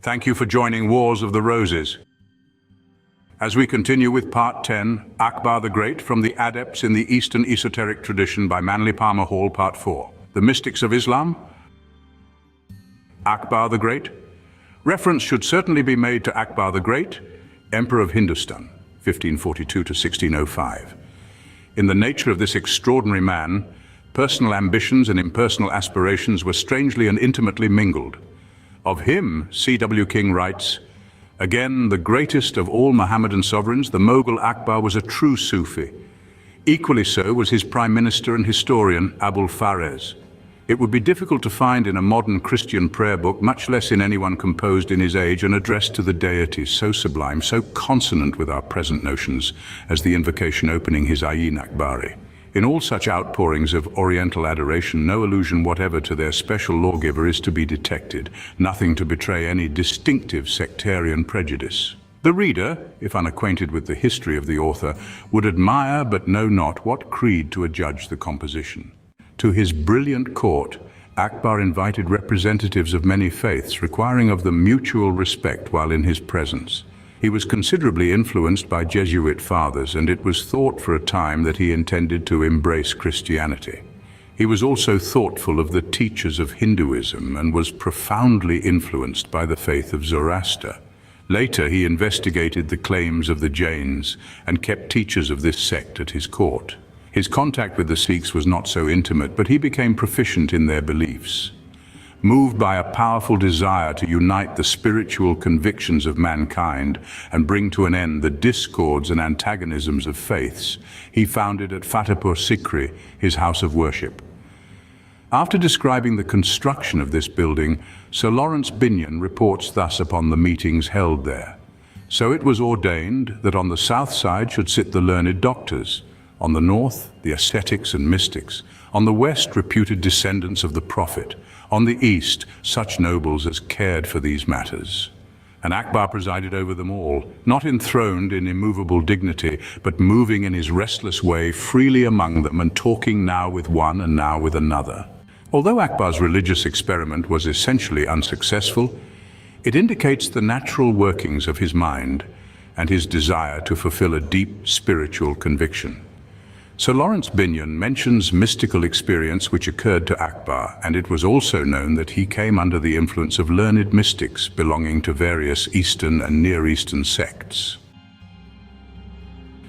Thank you for joining Wars of the Roses. As we continue with Part 10, Akbar the Great from the Adepts in the Eastern Esoteric Tradition by Manly Palmer Hall, Part 4. The Mystics of Islam. Akbar the Great. Reference should certainly be made to Akbar the Great, Emperor of Hindustan, 1542 to 1605. In the nature of this extraordinary man, personal ambitions and impersonal aspirations were strangely and intimately mingled. Of him, C.W. King writes, "Again, the greatest of all Mohammedan sovereigns, the Mogul Akbar was a true Sufi. Equally so was his prime minister and historian, Abul Farez. It would be difficult to find in a modern Christian prayer book, much less in anyone composed in his age, an address to the Deity so sublime, so consonant with our present notions, as the invocation opening his Ayeen-Akbari. In all such outpourings of Oriental adoration, no allusion whatever to their special lawgiver is to be detected, nothing to betray any distinctive sectarian prejudice. The reader, if unacquainted with the history of the author, would admire but know not what creed to adjudge the composition. To his brilliant court, Akbar invited representatives of many faiths, requiring of them mutual respect while in his presence. He was considerably influenced by Jesuit fathers, and it was thought for a time that he intended to embrace Christianity. He was also thoughtful of the teachers of Hinduism and was profoundly influenced by the faith of Zoroaster. Later, he investigated the claims of the Jains and kept teachers of this sect at his court. His contact with the Sikhs was not so intimate, but he became proficient in their beliefs. Moved by a powerful desire to unite the spiritual convictions of mankind and bring to an end the discords and antagonisms of faiths, he founded at Fatehpur Sikri his house of worship. After describing the construction of this building, Sir Lawrence Binyon reports thus upon the meetings held there. "So it was ordained that on the south side should sit the learned doctors, on the north, the ascetics and mystics, on the west, reputed descendants of the Prophet, on the east, such nobles as cared for these matters. And Akbar presided over them all, not enthroned in immovable dignity, but moving in his restless way freely among them and talking now with one and now with another." Although Akbar's religious experiment was essentially unsuccessful, it indicates the natural workings of his mind and his desire to fulfill a deep spiritual conviction. Sir Lawrence Binyon mentions mystical experience which occurred to Akbar, and it was also known that he came under the influence of learned mystics belonging to various Eastern and Near Eastern sects.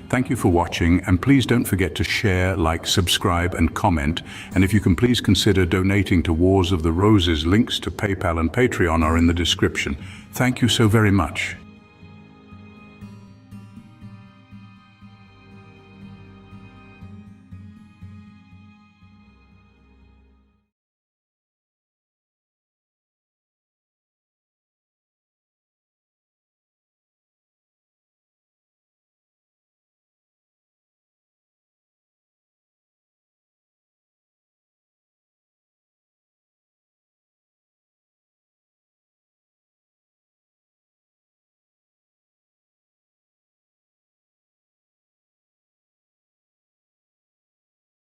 Thank you for watching, and please don't forget to share, like, subscribe and comment, and if you can please consider donating to Wars of the Roses. Links to PayPal and Patreon are in the description. Thank you so very much.